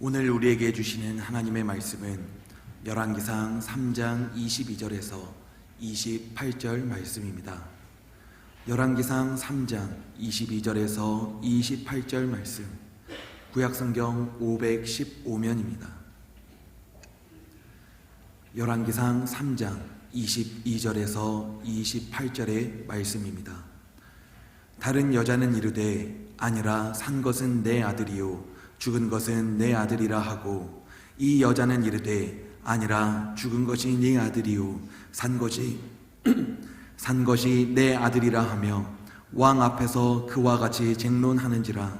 오늘 우리에게 주시는 하나님의 말씀은 열왕기상 3장 22절에서 28절 말씀입니다. 열왕기상 3장 22절에서 28절 말씀, 구약성경 515면입니다. 열왕기상 3장 22절에서 28절의 말씀입니다. 다른 여자는 이르되 아니라 산 것은 내 아들이요 죽은 것은 내 아들이라 하고, 이 여자는 이르되 아니라 죽은 것이 네 아들이요 산 것이 내 아들이라 하며 왕 앞에서 그와 같이 쟁론하는지라.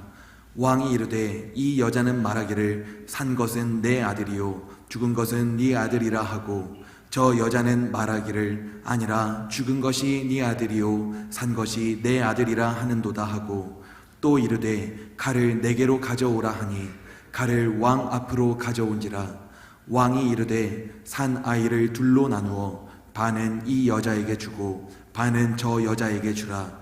왕이 이르되 이 여자는 말하기를 산 것은 내 아들이요 죽은 것은 네 아들이라 하고, 저 여자는 말하기를 아니라 죽은 것이 네 아들이요 산 것이 내 아들이라 하는도다 하고, 또 이르되 칼을 내게로 가져오라 하니 칼을 왕 앞으로 가져온지라. 왕이 이르되 산 아이를 둘로 나누어 반은 이 여자에게 주고 반은 저 여자에게 주라.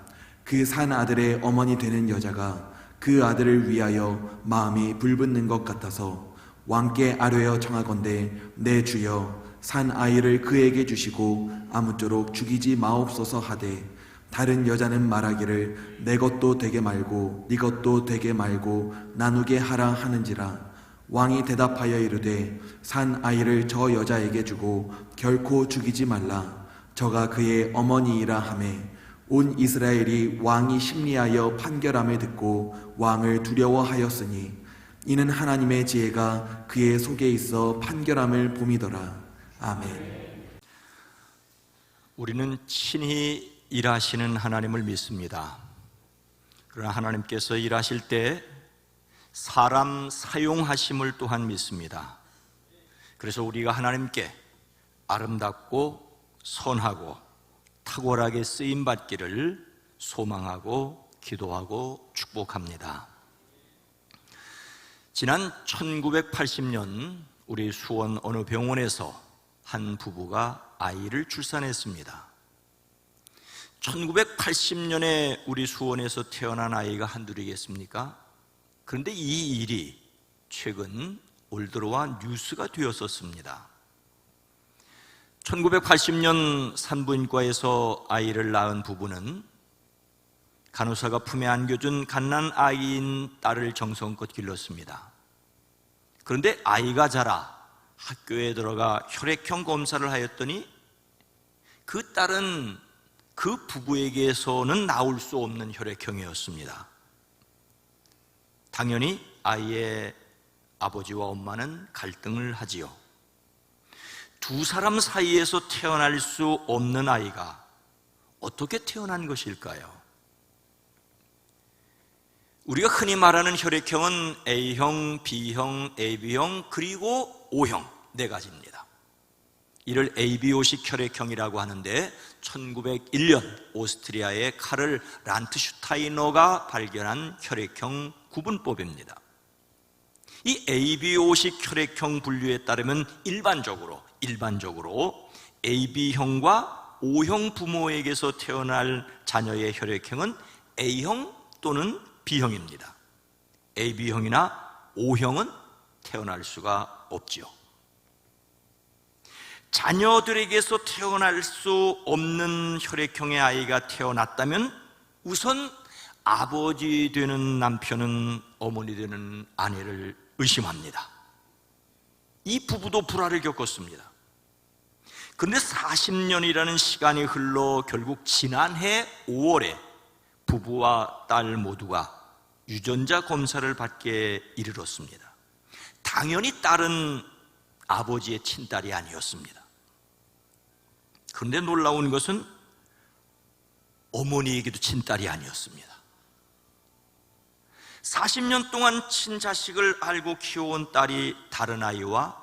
그 산 아들의 어머니 되는 여자가 그 아들을 위하여 마음이 불붙는 것 같아서 왕께 아뢰어 청하건대 내 주여 산 아이를 그에게 주시고 아무쪼록 죽이지 마옵소서 하되, 다른 여자는 말하기를 내 것도 되게 말고 네 것도 되게 말고 나누게 하라 하는지라. 왕이 대답하여 이르되 산 아이를 저 여자에게 주고 결코 죽이지 말라. 저가 그의 어머니이라 하매, 온 이스라엘이 왕이 심리하여 판결함을 듣고 왕을 두려워하였으니 이는 하나님의 지혜가 그의 속에 있어 판결함을 봄이더라. 아멘. 우리는 친히 일하시는 하나님을 믿습니다. 그러나 하나님께서 일하실 때 사람 사용하심을 또한 믿습니다. 그래서 우리가 하나님께 아름답고 선하고 탁월하게 쓰임받기를 소망하고 기도하고 축복합니다. 지난 1980년 우리 수원 어느 병원에서 한 부부가 아이를 출산했습니다. 1980년에 우리 수원에서 태어난 아이가 한둘이겠습니까? 그런데 이 일이 최근 올 들어와 뉴스가 되었었습니다. 1980년 산부인과에서 아이를 낳은 부부는 간호사가 품에 안겨준 갓난 아이인 딸을 정성껏 길렀습니다. 그런데 아이가 자라 학교에 들어가 혈액형 검사를 하였더니 그 딸은 그 부부에게서는 나올 수 없는 혈액형이었습니다. 당연히 아이의 아버지와 엄마는 갈등을 하지요. 두 사람 사이에서 태어날 수 없는 아이가 어떻게 태어난 것일까요? 우리가 흔히 말하는 혈액형은 A형, B형, AB형, 그리고 O형 네 가지입니다. 이를 ABO식 혈액형이라고 하는데 1901년 오스트리아의 카를 란트슈타이너가 발견한 혈액형 구분법입니다. 이 ABO식 혈액형 분류에 따르면 일반적으로 AB형과 O형 부모에게서 태어날 자녀의 혈액형은 A형 또는 B형입니다. AB형이나 O형은 태어날 수가 없지요. 자녀들에게서 태어날 수 없는 혈액형의 아이가 태어났다면 우선 아버지 되는 남편은 어머니 되는 아내를 의심합니다. 이 부부도 불화를 겪었습니다. 그런데 40년이라는 시간이 흘러 결국 지난해 5월에 부부와 딸 모두가 유전자 검사를 받게 이르렀습니다. 당연히 딸은 아버지의 친딸이 아니었습니다. 그런데 놀라운 것은 어머니에게도 친딸이 아니었습니다. 40년 동안 친자식을 알고 키워온 딸이 다른 아이와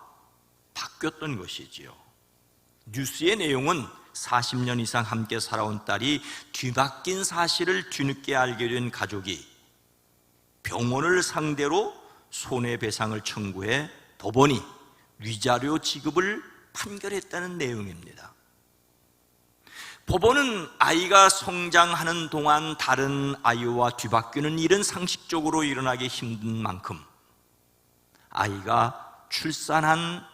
바뀌었던 것이지요. 뉴스의 내용은 40년 이상 함께 살아온 딸이 뒤바뀐 사실을 뒤늦게 알게 된 가족이 병원을 상대로 손해배상을 청구해 법원이 위자료 지급을 판결했다는 내용입니다. 법원은 아이가 성장하는 동안 다른 아이와 뒤바뀌는 일은 상식적으로 일어나기 힘든 만큼 아이가 출산한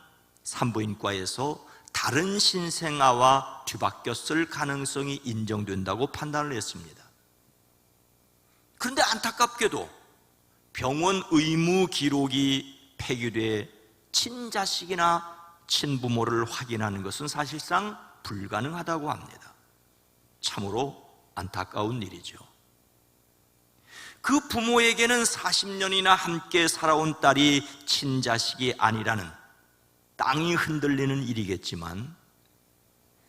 산부인과에서 다른 신생아와 뒤바뀌었을 가능성이 인정된다고 판단을 했습니다. 그런데 안타깝게도 병원 의무 기록이 폐기돼 친자식이나 친부모를 확인하는 것은 사실상 불가능하다고 합니다. 참으로 안타까운 일이죠. 그 부모에게는 40년이나 함께 살아온 딸이 친자식이 아니라는 땅이 흔들리는 일이겠지만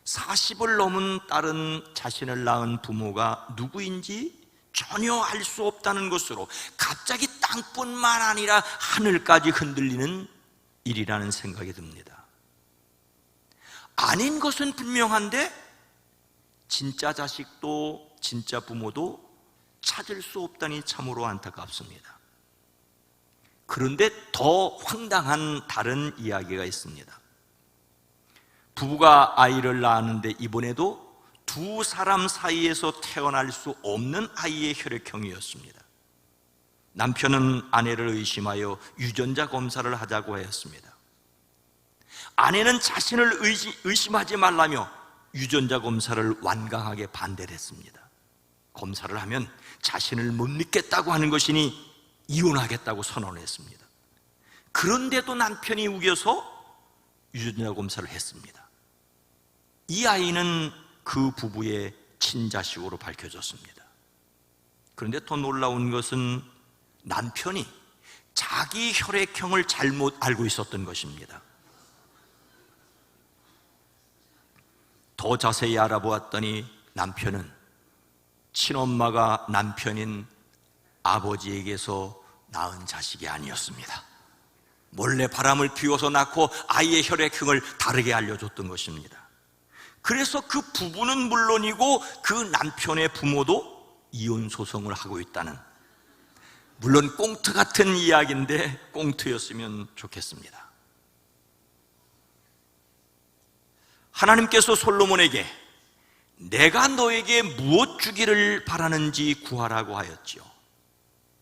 40을 넘은 딸은 자신을 낳은 부모가 누구인지 전혀 알 수 없다는 것으로 갑자기 땅뿐만 아니라 하늘까지 흔들리는 일이라는 생각이 듭니다. 아닌 것은 분명한데 진짜 자식도 진짜 부모도 찾을 수 없다니 참으로 안타깝습니다. 그런데 더 황당한 다른 이야기가 있습니다. 부부가 아이를 낳았는데 이번에도 두 사람 사이에서 태어날 수 없는 아이의 혈액형이었습니다. 남편은 아내를 의심하여 유전자 검사를 하자고 하였습니다. 아내는 자신을 의심하지 말라며 유전자 검사를 완강하게 반대를 했습니다. 검사를 하면 자신을 못 믿겠다고 하는 것이니 이혼하겠다고 선언을 했습니다. 그런데도 남편이 우겨서 유전자 검사를 했습니다. 이 아이는 그 부부의 친자식으로 밝혀졌습니다. 그런데 더 놀라운 것은 남편이 자기 혈액형을 잘못 알고 있었던 것입니다. 더 자세히 알아보았더니 남편은 친엄마가 남편인 아버지에게서 낳은 자식이 아니었습니다. 몰래 바람을 피워서 낳고 아이의 혈액형을 다르게 알려줬던 것입니다. 그래서 그 부부는 물론이고 그 남편의 부모도 이혼 소송을 하고 있다는, 물론 꽁트 같은 이야기인데 꽁트였으면 좋겠습니다. 하나님께서 솔로몬에게 내가 너에게 무엇 주기를 바라는지 구하라고 하였지요.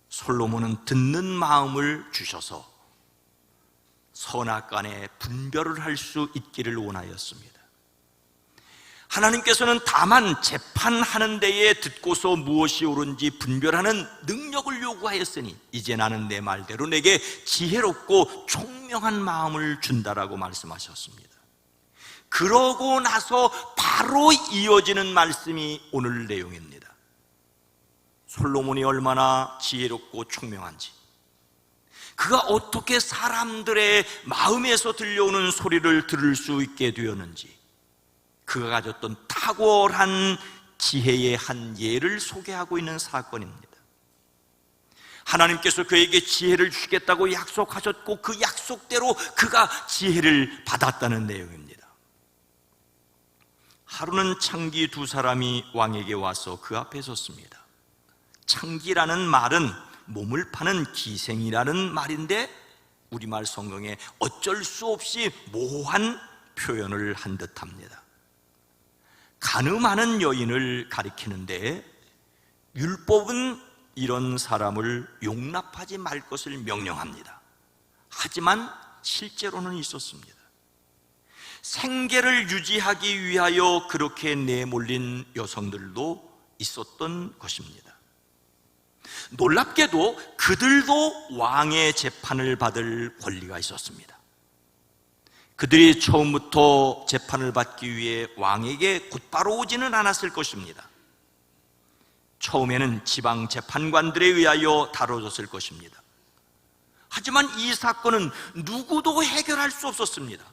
솔로몬은 듣는 마음을 주셔서 선악간에 분별을 할 수 있기를 원하였습니다. 하나님께서는 다만 재판하는 데에 듣고서 무엇이 옳은지 분별하는 능력을 요구하였으니 이제 나는 내 말대로 내게 지혜롭고 총명한 마음을 준다라고 말씀하셨습니다. 그러고 나서 바로 이어지는 말씀이 오늘 내용입니다. 솔로몬이 얼마나 지혜롭고 총명한지, 그가 어떻게 사람들의 마음에서 들려오는 소리를 들을 수 있게 되었는지, 그가 가졌던 탁월한 지혜의 한 예를 소개하고 있는 사건입니다. 하나님께서 그에게 지혜를 주겠다고 약속하셨고 그 약속대로 그가 지혜를 받았다는 내용입니다. 하루는 창기 두 사람이 왕에게 와서 그 앞에 섰습니다. 창기라는 말은 몸을 파는 기생이라는 말인데 우리말 성경에 어쩔 수 없이 모호한 표현을 한 듯합니다. 간음하는 여인을 가리키는데 율법은 이런 사람을 용납하지 말 것을 명령합니다. 하지만 실제로는 있었습니다. 생계를 유지하기 위하여 그렇게 내몰린 여성들도 있었던 것입니다. 놀랍게도 그들도 왕의 재판을 받을 권리가 있었습니다. 그들이 처음부터 재판을 받기 위해 왕에게 곧바로 오지는 않았을 것입니다. 처음에는 지방 재판관들에 의하여 다뤄졌을 것입니다. 하지만 이 사건은 누구도 해결할 수 없었습니다.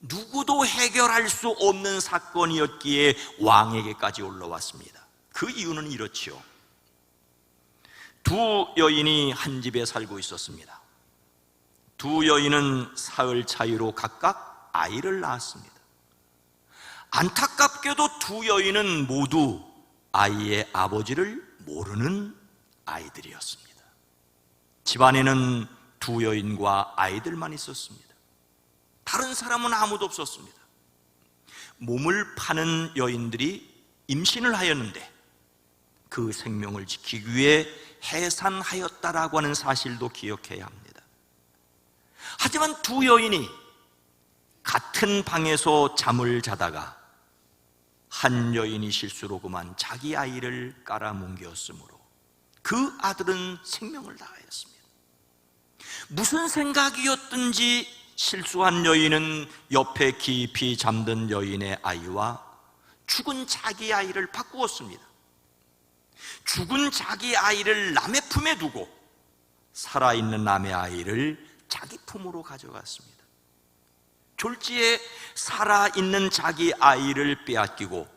누구도 해결할 수 없는 사건이었기에 왕에게까지 올라왔습니다. 그 이유는 이렇지요. 두 여인이 한 집에 살고 있었습니다. 두 여인은 사흘 차이로 각각 아이를 낳았습니다. 안타깝게도 두 여인은 모두 아이의 아버지를 모르는 아이들이었습니다. 집안에는 두 여인과 아이들만 있었습니다. 다른 사람은 아무도 없었습니다. 몸을 파는 여인들이 임신을 하였는데 그 생명을 지키기 위해 해산하였다라고 하는 사실도 기억해야 합니다. 하지만 두 여인이 같은 방에서 잠을 자다가 한 여인이 실수로 그만 자기 아이를 깔아뭉개었으므로 그 아들은 생명을 다하였습니다. 무슨 생각이었든지 실수한 여인은 옆에 깊이 잠든 여인의 아이와 죽은 자기 아이를 바꾸었습니다. 죽은 자기 아이를 남의 품에 두고 살아있는 남의 아이를 자기 품으로 가져갔습니다. 졸지에 살아있는 자기 아이를 빼앗기고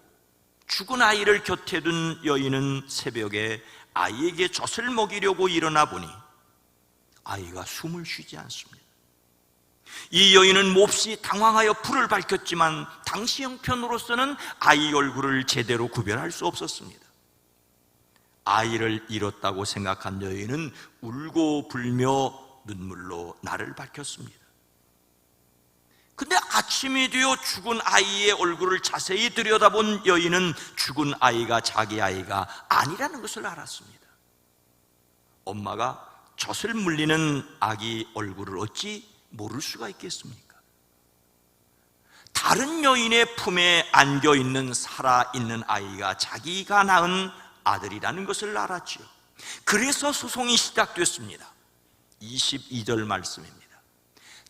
죽은 아이를 곁에 둔 여인은 새벽에 아이에게 젖을 먹이려고 일어나 보니 아이가 숨을 쉬지 않습니다. 이 여인은 몹시 당황하여 불을 밝혔지만 당시 형편으로서는 아이 얼굴을 제대로 구별할 수 없었습니다. 아이를 잃었다고 생각한 여인은 울고 불며 눈물로 나를 밝혔습니다. 근데 아침이 되어 죽은 아이의 얼굴을 자세히 들여다본 여인은 죽은 아이가 자기 아이가 아니라는 것을 알았습니다. 엄마가 젖을 물리는 아기 얼굴을 어찌 모를 수가 있겠습니까? 다른 여인의 품에 안겨있는 살아있는 아이가 자기가 낳은 아들이라는 것을 알았지요. 그래서 소송이 시작됐습니다. 22절 말씀입니다.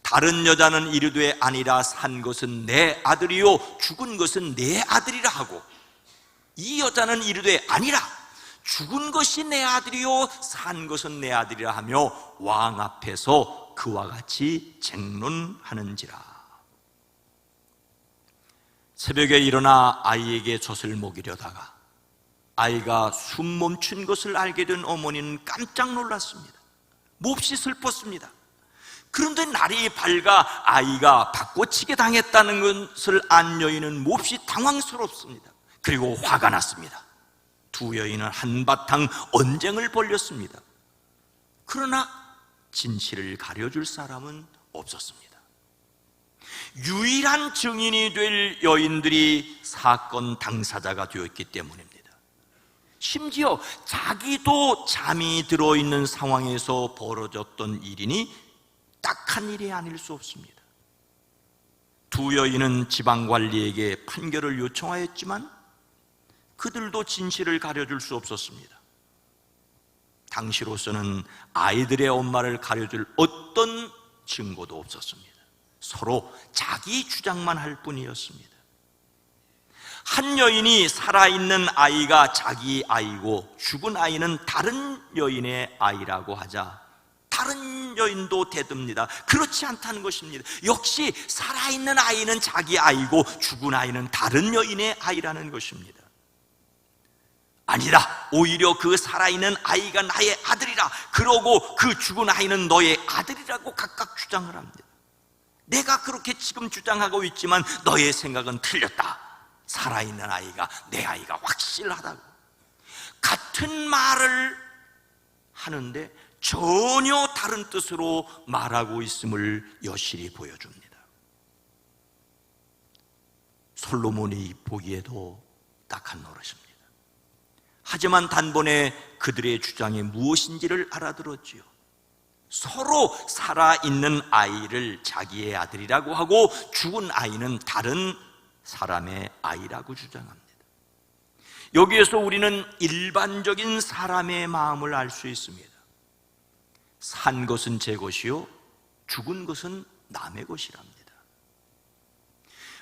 다른 여자는 이르되 아니라 산 것은 내 아들이요 죽은 것은 내 아들이라 하고, 이 여자는 이르되 아니라 죽은 것이 내 아들이요 산 것은 내 아들이라 하며 왕 앞에서 그와 같이 쟁론하는지라. 새벽에 일어나 아이에게 젖을 먹이려다가 아이가 숨 멈춘 것을 알게 된 어머니는 깜짝 놀랐습니다. 몹시 슬펐습니다. 그런데 날이 밝아 아이가 바꿔치기 당했다는 것을 안 여인은 몹시 당황스럽습니다. 그리고 화가 났습니다. 두 여인은 한바탕 언쟁을 벌였습니다. 그러나 진실을 가려줄 사람은 없었습니다. 유일한 증인이 될 여인들이 사건 당사자가 되었기 때문입니다. 심지어 자기도 잠이 들어있는 상황에서 벌어졌던 일이니 딱한 일이 아닐 수 없습니다. 두 여인은 지방관리에게 판결을 요청하였지만 그들도 진실을 가려줄 수 없었습니다. 당시로서는 아이들의 엄마를 가려줄 어떤 증거도 없었습니다. 서로 자기 주장만 할 뿐이었습니다. 한 여인이 살아있는 아이가 자기 아이고 죽은 아이는 다른 여인의 아이라고 하자 다른 여인도 대듭니다. 그렇지 않다는 것입니다. 역시 살아있는 아이는 자기 아이고 죽은 아이는 다른 여인의 아이라는 것입니다. 아니다, 오히려 그 살아있는 아이가 나의 아들이라, 그러고 그 죽은 아이는 너의 아들이라고 각각 주장을 합니다. 내가 그렇게 지금 주장하고 있지만 너의 생각은 틀렸다. 살아있는 아이가 내 아이가 확실하다고. 같은 말을 하는데 전혀 다른 뜻으로 말하고 있음을 여실히 보여줍니다. 솔로몬이 보기에도 딱한 노릇입니다. 하지만 단번에 그들의 주장이 무엇인지를 알아들었지요. 서로 살아있는 아이를 자기의 아들이라고 하고 죽은 아이는 다른 사람의 아이라고 주장합니다. 여기에서 우리는 일반적인 사람의 마음을 알 수 있습니다. 산 것은 제 것이요 죽은 것은 남의 것이랍니다.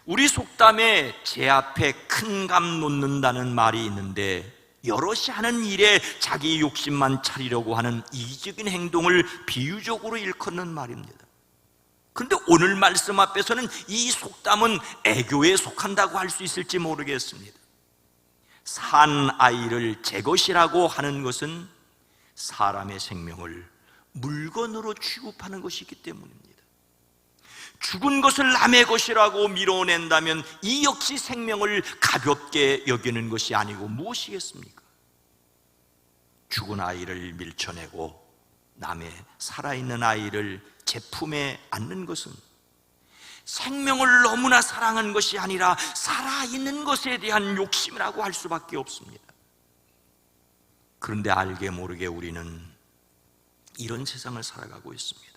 우리 속담에 제 앞에 큰 감 놓는다는 말이 있는데, 여럿이 하는 일에 자기 욕심만 차리려고 하는 이기적인 행동을 비유적으로 일컫는 말입니다. 그런데 오늘 말씀 앞에서는 이 속담은 애교에 속한다고 할 수 있을지 모르겠습니다. 산 아이를 제 것이라고 하는 것은 사람의 생명을 물건으로 취급하는 것이기 때문입니다. 죽은 것을 남의 것이라고 밀어낸다면 이 역시 생명을 가볍게 여기는 것이 아니고 무엇이겠습니까? 죽은 아이를 밀쳐내고 남의 살아있는 아이를 제 품에 안는 것은 생명을 너무나 사랑한 것이 아니라 살아있는 것에 대한 욕심이라고 할 수밖에 없습니다. 그런데 알게 모르게 우리는 이런 세상을 살아가고 있습니다.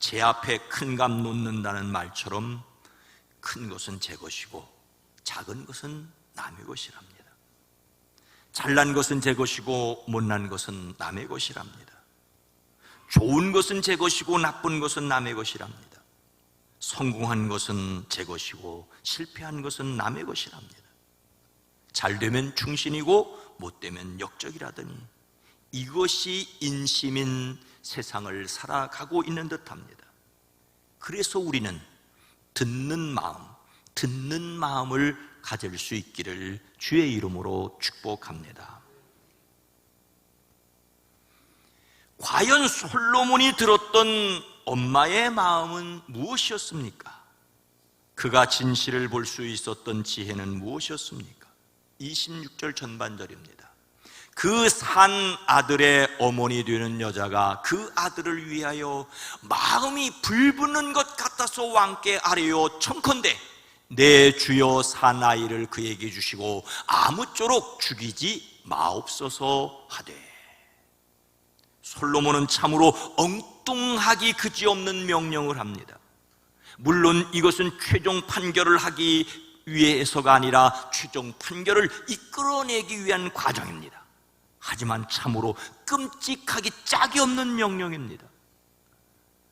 제 앞에 큰 값 놓는다는 말처럼 큰 것은 제 것이고 작은 것은 남의 것이랍니다. 잘난 것은 제 것이고 못난 것은 남의 것이랍니다. 좋은 것은 제 것이고 나쁜 것은 남의 것이랍니다. 성공한 것은 제 것이고 실패한 것은 남의 것이랍니다. 잘 되면 충신이고 못 되면 역적이라더니 이것이 인심인 세상을 살아가고 있는 듯합니다. 그래서 우리는 듣는 마음을 가질 수 있기를 주의 이름으로 축복합니다. 과연 솔로몬이 들었던 엄마의 마음은 무엇이었습니까? 그가 진실을 볼 수 있었던 지혜는 무엇이었습니까? 26절 전반절입니다. 그 산 아들의 어머니 되는 여자가 그 아들을 위하여 마음이 불붙는 것 같아서 왕께 아뢰어 청컨대 내 주여 사나이를 그에게 주시고 아무쪼록 죽이지 마옵소서 하되. 솔로몬은 참으로 엉뚱하기 그지없는 명령을 합니다. 물론 이것은 최종 판결을 하기 위해서가 아니라 최종 판결을 이끌어내기 위한 과정입니다. 하지만 참으로 끔찍하기 짝이 없는 명령입니다.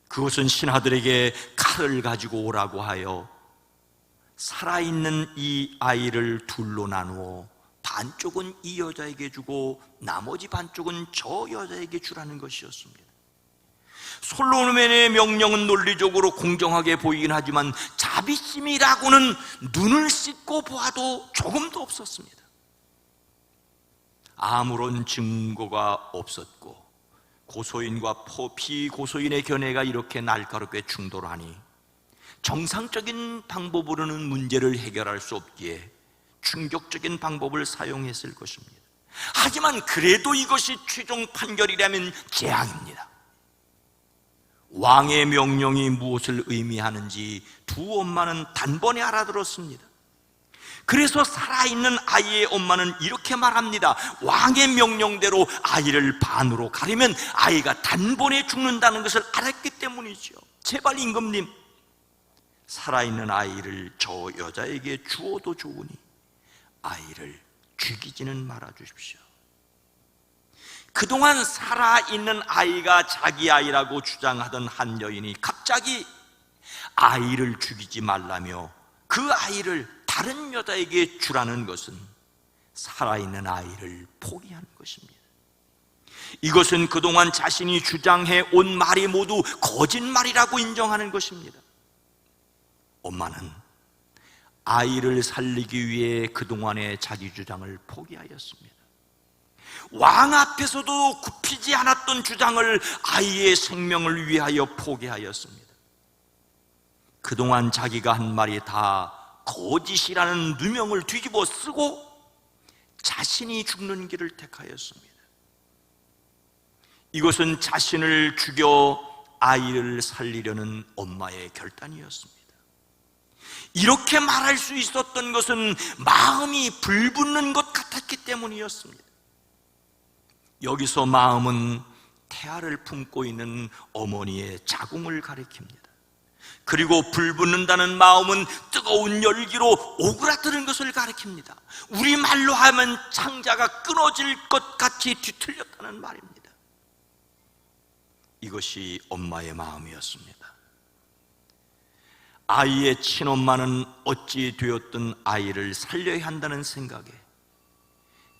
그것은 신하들에게 칼을 가지고 오라고 하여 살아있는 이 아이를 둘로 나누어 반쪽은 이 여자에게 주고 나머지 반쪽은 저 여자에게 주라는 것이었습니다. 솔로몬의 명령은 논리적으로 공정하게 보이긴 하지만 자비심이라고는 눈을 씻고 보아도 조금도 없었습니다. 아무런 증거가 없었고 고소인과 피고소인의 견해가 이렇게 날카롭게 충돌하니 정상적인 방법으로는 문제를 해결할 수 없기에 충격적인 방법을 사용했을 것입니다. 하지만 그래도 이것이 최종 판결이라면 재앙입니다. 왕의 명령이 무엇을 의미하는지 두 엄마는 단번에 알아들었습니다. 그래서 살아있는 아이의 엄마는 이렇게 말합니다. 왕의 명령대로 아이를 반으로 가르면 아이가 단번에 죽는다는 것을 알았기 때문이죠. 제발 임금님, 살아있는 아이를 저 여자에게 주어도 좋으니 아이를 죽이지는 말아 주십시오. 그동안 살아있는 아이가 자기 아이라고 주장하던 한 여인이 갑자기 아이를 죽이지 말라며 그 아이를 다른 여자에게 주라는 것은 살아있는 아이를 포기하는 것입니다. 이것은 그동안 자신이 주장해 온 말이 모두 거짓말이라고 인정하는 것입니다. 엄마는 아이를 살리기 위해 그동안의 자기 주장을 포기하였습니다. 왕 앞에서도 굽히지 않았던 주장을 아이의 생명을 위하여 포기하였습니다. 그동안 자기가 한 말이 다 거짓이라는 누명을 뒤집어 쓰고 자신이 죽는 길을 택하였습니다. 이것은 자신을 죽여 아이를 살리려는 엄마의 결단이었습니다. 이렇게 말할 수 있었던 것은 마음이 불붙는 것 같았기 때문이었습니다. 여기서 마음은 태아를 품고 있는 어머니의 자궁을 가리킵니다. 그리고 불붙는다는 마음은 뜨거운 열기로 오그라드는 것을 가리킵니다. 우리말로 하면 창자가 끊어질 것 같이 뒤틀렸다는 말입니다. 이것이 엄마의 마음이었습니다. 아이의 친엄마는 어찌 되었든 아이를 살려야 한다는 생각에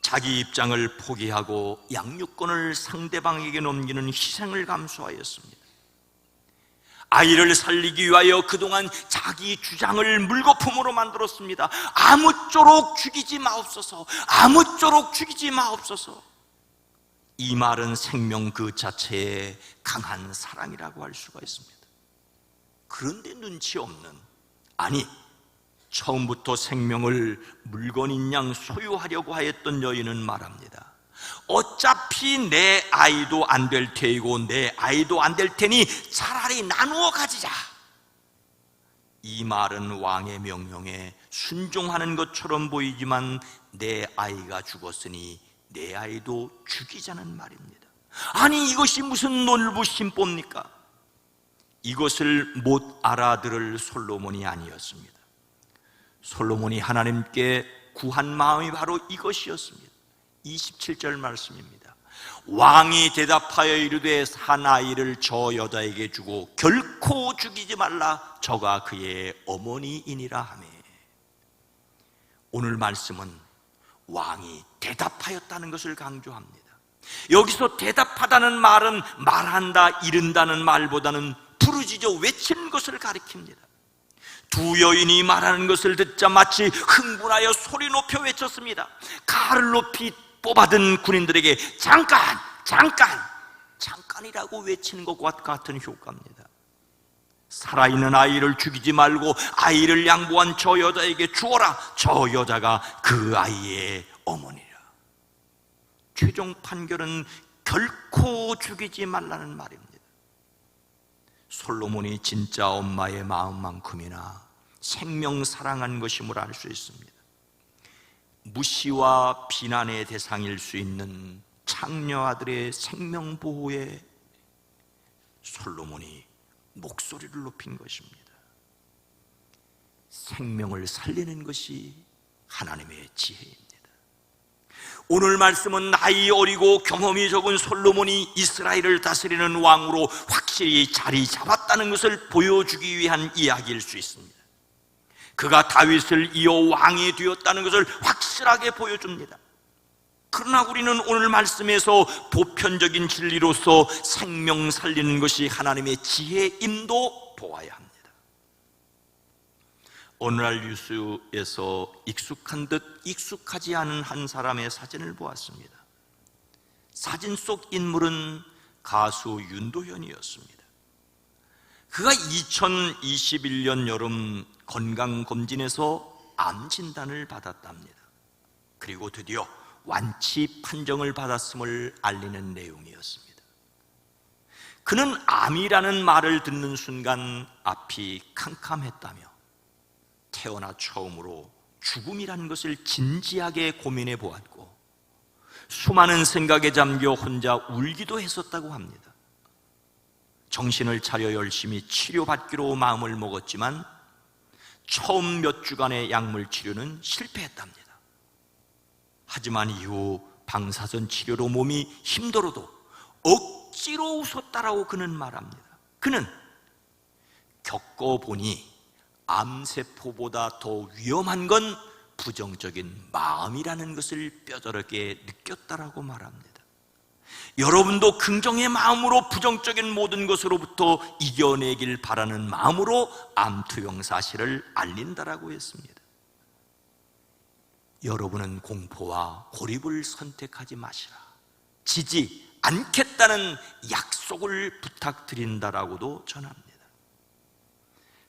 자기 입장을 포기하고 양육권을 상대방에게 넘기는 희생을 감수하였습니다. 아이를 살리기 위하여 그동안 자기 주장을 물거품으로 만들었습니다. 아무쪼록 죽이지 마옵소서, 아무쪼록 죽이지 마옵소서. 이 말은 생명 그 자체의 강한 사랑이라고 할 수가 있습니다. 그런데 눈치 없는, 아니 처음부터 생명을 물건인 양 소유하려고 하였던 여인은 말합니다. 어차피 내 아이도 안 될 테이고 내 아이도 안 될 테니 차라리 나누어 가지자. 이 말은 왕의 명령에 순종하는 것처럼 보이지만 내 아이가 죽었으니 내 아이도 죽이자는 말입니다. 아니 이것이 무슨 놀부심보입니까? 이것을 못 알아들을 솔로몬이 아니었습니다. 솔로몬이 하나님께 구한 마음이 바로 이것이었습니다. 27절 말씀입니다. 왕이 대답하여 이르되 산 아이를 저 여자에게 주고 결코 죽이지 말라. 저가 그의 어머니이니라 하매. 오늘 말씀은 왕이 대답하였다는 것을 강조합니다. 여기서 대답하다는 말은 말한다, 이른다는 말보다는 부르짖어 외치는 것을 가리킵니다. 두 여인이 말하는 것을 듣자 마치 흥분하여 소리 높여 외쳤습니다. 칼을 높이 뽑아든 군인들에게 잠깐이라고 외치는 것과 같은 효과입니다. 살아있는 아이를 죽이지 말고 아이를 양보한 저 여자에게 주어라. 저 여자가 그 아이의 어머니라. 최종 판결은 결코 죽이지 말라는 말입니다. 솔로몬이 진짜 엄마의 마음만큼이나 생명 사랑한 것임을 알 수 있습니다. 무시와 비난의 대상일 수 있는 창녀 아들의 생명 보호에 솔로몬이 목소리를 높인 것입니다. 생명을 살리는 것이 하나님의 지혜입니다. 오늘 말씀은 나이 어리고 경험이 적은 솔로몬이 이스라엘을 다스리는 왕으로 확실히 자리 잡았다는 것을 보여주기 위한 이야기일 수 있습니다. 그가 다윗을 이어 왕이 되었다는 것을 확실하게 보여줍니다. 그러나 우리는 오늘 말씀에서 보편적인 진리로서 생명 살리는 것이 하나님의 지혜임도 보아야 합니다. 오늘날 뉴스에서 익숙한 듯 익숙하지 않은 한 사람의 사진을 보았습니다. 사진 속 인물은 가수 윤도현이었습니다. 그가 2021년 여름 건강검진에서 암 진단을 받았답니다. 그리고 드디어 완치 판정을 받았음을 알리는 내용이었습니다. 그는 암이라는 말을 듣는 순간 앞이 캄캄했다며 태어나 처음으로 죽음이라는 것을 진지하게 고민해 보았고 수많은 생각에 잠겨 혼자 울기도 했었다고 합니다. 정신을 차려 열심히 치료받기로 마음을 먹었지만 처음 몇 주간의 약물 치료는 실패했답니다. 하지만 이후 방사선 치료로 몸이 힘들어도 억지로 웃었다라고 그는 말합니다. 그는 겪어보니 암세포보다 더 위험한 건 부정적인 마음이라는 것을 뼈저리게 느꼈다라고 말합니다. 여러분도 긍정의 마음으로 부정적인 모든 것으로부터 이겨내길 바라는 마음으로 암투병 사실을 알린다라고 했습니다. 여러분은 공포와 고립을 선택하지 마시라. 지지 않겠다는 약속을 부탁드린다라고도 전합니다.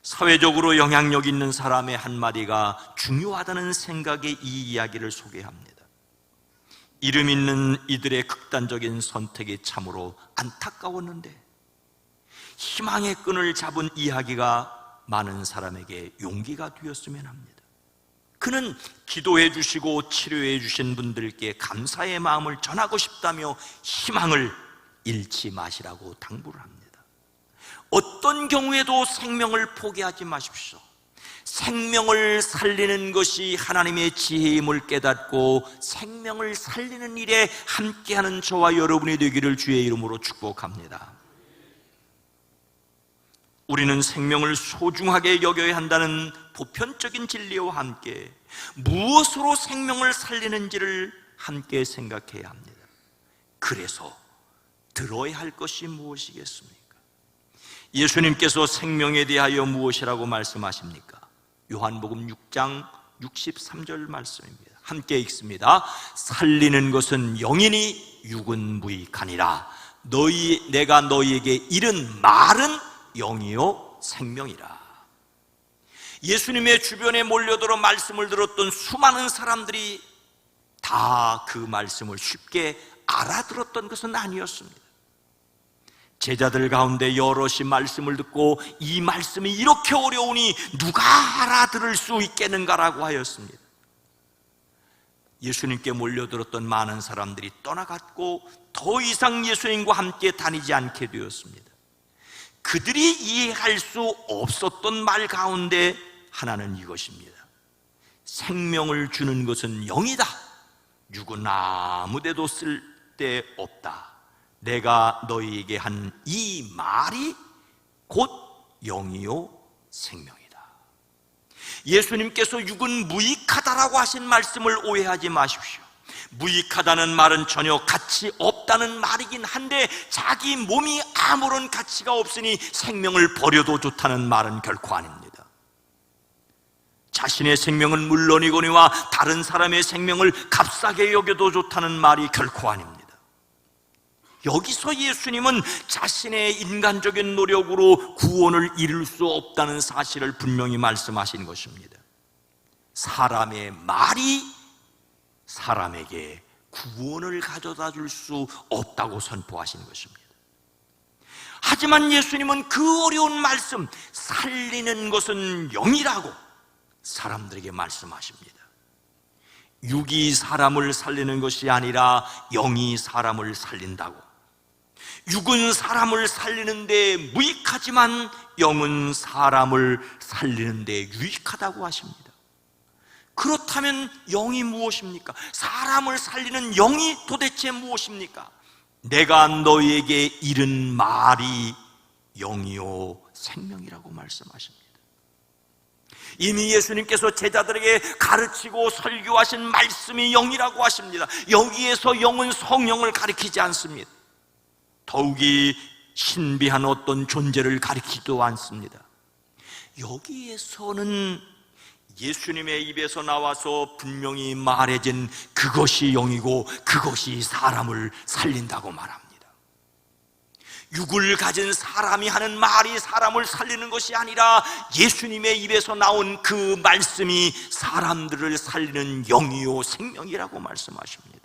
사회적으로 영향력 있는 사람의 한마디가 중요하다는 생각에 이 이야기를 소개합니다. 이름 있는 이들의 극단적인 선택이 참으로 안타까웠는데 희망의 끈을 잡은 이야기가 많은 사람에게 용기가 되었으면 합니다. 그는 기도해 주시고 치료해 주신 분들께 감사의 마음을 전하고 싶다며 희망을 잃지 마시라고 당부를 합니다. 어떤 경우에도 생명을 포기하지 마십시오. 생명을 살리는 것이 하나님의 지혜임을 깨닫고 생명을 살리는 일에 함께하는 저와 여러분이 되기를 주의 이름으로 축복합니다. 우리는 생명을 소중하게 여겨야 한다는 보편적인 진리와 함께 무엇으로 생명을 살리는지를 함께 생각해야 합니다. 그래서 들어야 할 것이 무엇이겠습니까? 예수님께서 생명에 대하여 무엇이라고 말씀하십니까? 요한복음 6장 63절 말씀입니다. 함께 읽습니다. 살리는 것은 영이니 육은 무익하니라. 내가 너희에게 이른 말은 영이요 생명이라. 예수님의 주변에 몰려들어 말씀을 들었던 수많은 사람들이 다 그 말씀을 쉽게 알아들었던 것은 아니었습니다. 제자들 가운데 여럿이 말씀을 듣고 이 말씀이 이렇게 어려우니 누가 알아들을 수 있겠는가라고 하였습니다. 예수님께 몰려들었던 많은 사람들이 떠나갔고 더 이상 예수님과 함께 다니지 않게 되었습니다. 그들이 이해할 수 없었던 말 가운데 하나는 이것입니다. 생명을 주는 것은 영이다. 육은 아무데도 쓸데없다. 내가 너희에게 한 이 말이 곧 영이요 생명이다. 예수님께서 육은 무익하다라고 하신 말씀을 오해하지 마십시오. 무익하다는 말은 전혀 가치 없다는 말이긴 한데, 자기 몸이 아무런 가치가 없으니 생명을 버려도 좋다는 말은 결코 아닙니다. 자신의 생명은 물론이거니와 다른 사람의 생명을 값싸게 여겨도 좋다는 말이 결코 아닙니다. 여기서 예수님은 자신의 인간적인 노력으로 구원을 이룰 수 없다는 사실을 분명히 말씀하신 것입니다. 사람의 말이 사람에게 구원을 가져다 줄 수 없다고 선포하신 것입니다. 하지만 예수님은 그 어려운 말씀, 살리는 것은 영이라고 사람들에게 말씀하십니다. 육이 사람을 살리는 것이 아니라 영이 사람을 살린다고. 육은 사람을 살리는데 무익하지만 영은 사람을 살리는데 유익하다고 하십니다. 그렇다면 영이 무엇입니까? 사람을 살리는 영이 도대체 무엇입니까? 내가 너희에게 이른 말이 영이요 생명이라고 말씀하십니다. 이미 예수님께서 제자들에게 가르치고 설교하신 말씀이 영이라고 하십니다. 여기에서 영은 성령을 가리키지 않습니다. 더욱이 신비한 어떤 존재를 가리키지도 않습니다. 여기에서는 예수님의 입에서 나와서 분명히 말해진 그것이 영이고 그것이 사람을 살린다고 말합니다. 육을 가진 사람이 하는 말이 사람을 살리는 것이 아니라 예수님의 입에서 나온 그 말씀이 사람들을 살리는 영이요 생명이라고 말씀하십니다.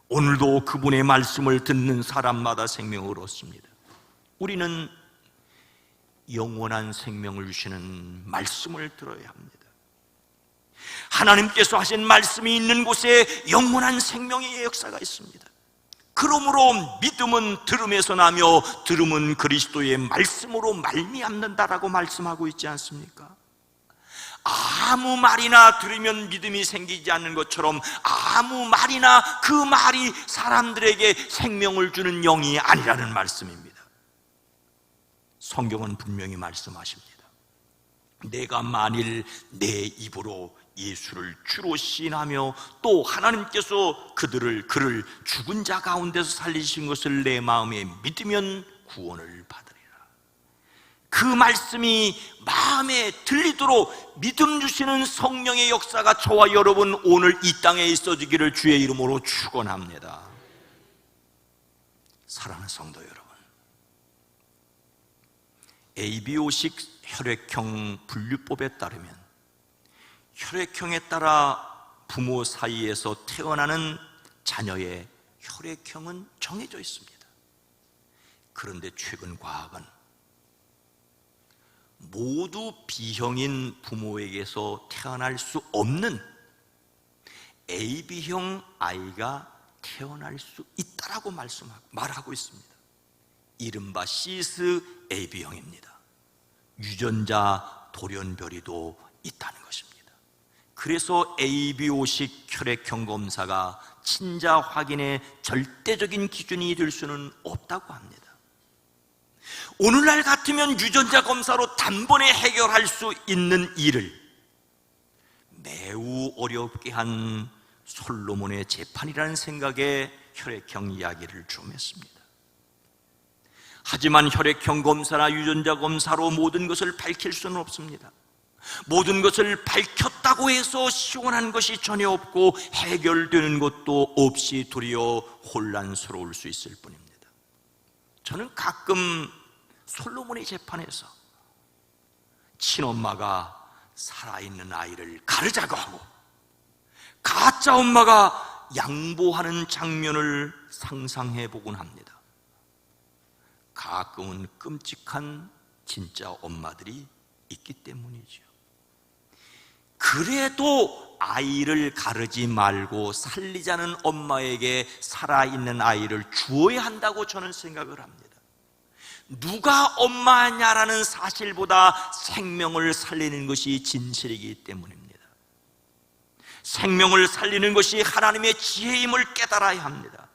오늘도 그분의 말씀을 듣는 사람마다 생명을 얻습니다. 우리는 영원한 생명을 주시는 말씀을 들어야 합니다. 하나님께서 하신 말씀이 있는 곳에 영원한 생명의 역사가 있습니다. 그러므로 믿음은 들음에서 나며 들음은 그리스도의 말씀으로 말미암는다라고 말씀하고 있지 않습니까? 아무 말이나 들으면 믿음이 생기지 않는 것처럼 아무 말이나 그 말이 사람들에게 생명을 주는 영이 아니라는 말씀입니다. 성경은 분명히 말씀하십니다. 내가 만일 내 입으로 예수를 주로 시인하며 또 하나님께서 그를 죽은 자 가운데서 살리신 것을 내 마음에 믿으면 구원을 받으리라. 그 말씀이 마음에 들리도록 믿음 주시는 성령의 역사가 저와 여러분 오늘 이 땅에 있어지기를 주의 이름으로 축원합니다. 사랑하는 성도 여러분, ABO식 혈액형 분류법에 따르면 혈액형에 따라 부모 사이에서 태어나는 자녀의 혈액형은 정해져 있습니다. 그런데 최근 과학은 모두 B형인 부모에게서 태어날 수 없는 AB형 아이가 태어날 수 있다라고 말하고 있습니다. 이른바 시스 AB형입니다. 유전자 돌연변이도 있다는 것입니다. 그래서 ABO식 혈액형 검사가 친자 확인의 절대적인 기준이 될 수는 없다고 합니다. 오늘날 같으면 유전자 검사로 단번에 해결할 수 있는 일을 매우 어렵게 한 솔로몬의 재판이라는 생각에 혈액형 이야기를 좀 했습니다. 하지만 혈액형 검사나 유전자 검사로 모든 것을 밝힐 수는 없습니다. 모든 것을 밝혔다고 해서 시원한 것이 전혀 없고 해결되는 것도 없이 도리어 혼란스러울 수 있을 뿐입니다. 저는 가끔 솔로몬의 재판에서 친엄마가 살아있는 아이를 가르자고 하고 가짜 엄마가 양보하는 장면을 상상해 보곤 합니다. 가끔은 끔찍한 진짜 엄마들이 있기 때문이죠. 그래도 아이를 가르지 말고 살리자는 엄마에게 살아있는 아이를 주어야 한다고 저는 생각을 합니다. 누가 엄마냐라는 사실보다 생명을 살리는 것이 진실이기 때문입니다. 생명을 살리는 것이 하나님의 지혜임을 깨달아야 합니다.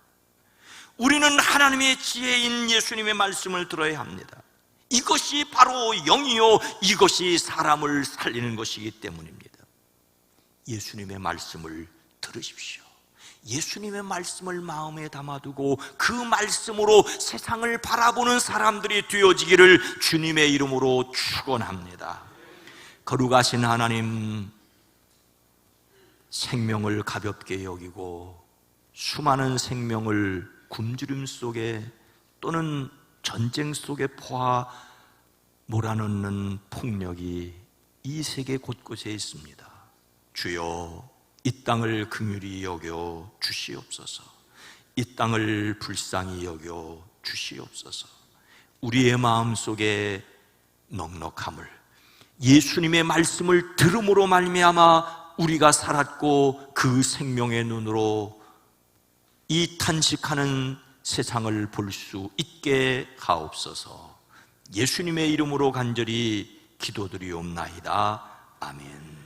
우리는 하나님의 지혜인 예수님의 말씀을 들어야 합니다. 이것이 바로 영이요, 이것이 사람을 살리는 것이기 때문입니다. 예수님의 말씀을 들으십시오. 예수님의 말씀을 마음에 담아두고 그 말씀으로 세상을 바라보는 사람들이 되어지기를 주님의 이름으로 축원합니다. 거룩하신 하나님, 생명을 가볍게 여기고 수많은 생명을 굶주림 속에 또는 전쟁 속에 포화 몰아넣는 폭력이 이 세계 곳곳에 있습니다. 주여, 이 땅을 긍휼히 여겨 주시옵소서. 이 땅을 불쌍히 여겨 주시옵소서. 우리의 마음속에 넉넉함을, 예수님의 말씀을 들음으로 말미암아 우리가 살았고 그 생명의 눈으로 이 탄식하는 세상을 볼 수 있게 하옵소서. 예수님의 이름으로 간절히 기도드리옵나이다. 아멘.